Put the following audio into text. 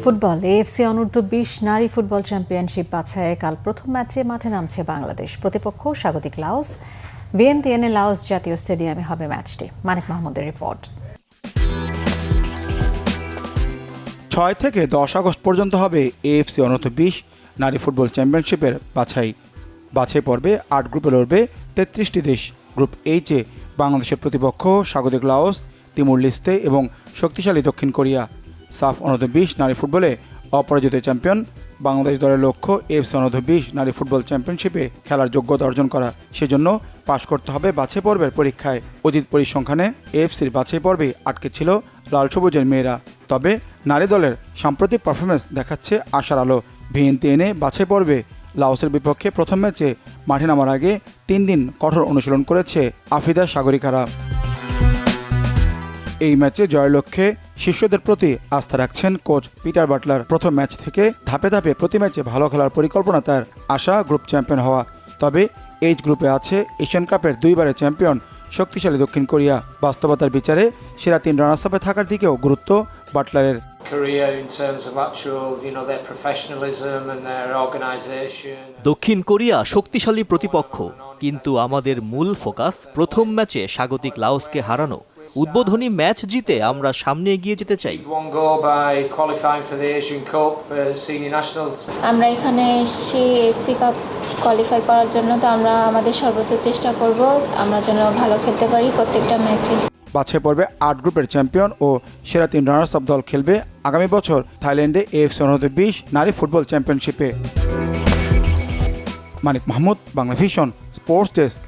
Football AFC অনূর্ধ্ব-20 নারী football championship বাছাইয়ে কাল প্রথম ম্যাচে মাঠে নামছে বাংলাদেশ। প্রতিপক্ষ স্বাগতিক লাওস। ভিয়েন্তিয়ানে লাওস জাতীয় স্টেডিয়ামে হবে ম্যাচটি। মানিক মাহমুদের রিপোর্ট। 6 থেকে 10 আগস্ট পর্যন্ত হবে এএফসি অনূর্ধ্ব-20 নারী ফুটবল চ্যাম্পিয়নশিপের বাছাই পর্বে 8 গ্রুপে লড়বে 33টি দেশ। গ্রুপ এইচে বাংলাদেশের প্রতিপক্ষ স্বাগতিক লাওস, তিমুর লিস্তে এবং শক্তিশালী দক্ষিণ কোরিয়া। সাফ অনূর্ধ্ব-20 নারী ফুটবলে অপরাজিত চ্যাম্পিয়ন বাংলাদেশ দলের লক্ষ্য এএফসি অনূর্ধ্ব-20 নারী ফুটবল চ্যাম্পিয়নশিপে খেলার যোগ্যতা অর্জন করা। সেজন্য পাশ করতে হবে বাছাই পর্বের পরীক্ষায়। অতীত পরিসংখ্যানে এএফসির বাছাই পর্বে আটকে ছিল লাল সবুজের মেয়েরা। তবে নারী দলের সাম্প্রতিক পারফরমেন্স দেখাচ্ছে আশার আলো। ভিয়েন্তিয়ানে বাছাই পর্বে লাওসের বিপক্ষে প্রথম ম্যাচে মাঠে নামার আগে 3 দিন কঠোর অনুশীলন করেছে আফিদা সাগরিকারা। এই ম্যাচে জয়ের লক্ষ্যে শিষ্যদের প্রতি আস্থা রাখছেন কোচ পিটার বাটলার। প্রথম ম্যাচ থেকে ধাপে ধাপে প্রতি ম্যাচে ভালো খেলার পরিকল্পনা তার। আশা গ্রুপ চ্যাম্পিয়ন হওয়া। তবে এইচ গ্রুপে আছে এশিয়ান কাপের 2বারের চ্যাম্পিয়ন শক্তিশালী দক্ষিণ কোরিয়া। বাস্তবতার বিচারে সেরা 3 রানার্স আপে থাকার দিকেও গুরুত্ব বাটলারের। দক্ষিণ কোরিয়া শক্তিশালী প্রতিপক্ষ, কিন্তু আমাদের মূল ফোকাস প্রথম ম্যাচে স্বাগতিক লাওসকে হারানো। উদ্বোধনী ম্যাচ জিতে আমরা সামনে এগিয়ে যেতে চাই। আমরা এখানে এসেছি এফসি কাপ কোয়ালিফাই করার জন্য, তো আমরা আমাদের সর্বোচ্চ চেষ্টা করব আমরা যেন ভালো খেলতে পারি প্রত্যেকটা ম্যাচে। বাছাই পর্বে 8 গ্রুপের চ্যাম্পিয়ন ও সেরা 3 রানার্স আপ দল খেলবে আগামী বছর থাইল্যান্ডে এএফসি অনূর্ধ্ব-20 নারী ফুটবল চ্যাম্পিয়নশিপে। Manik Mahmud, Bangla Vision, sports desk.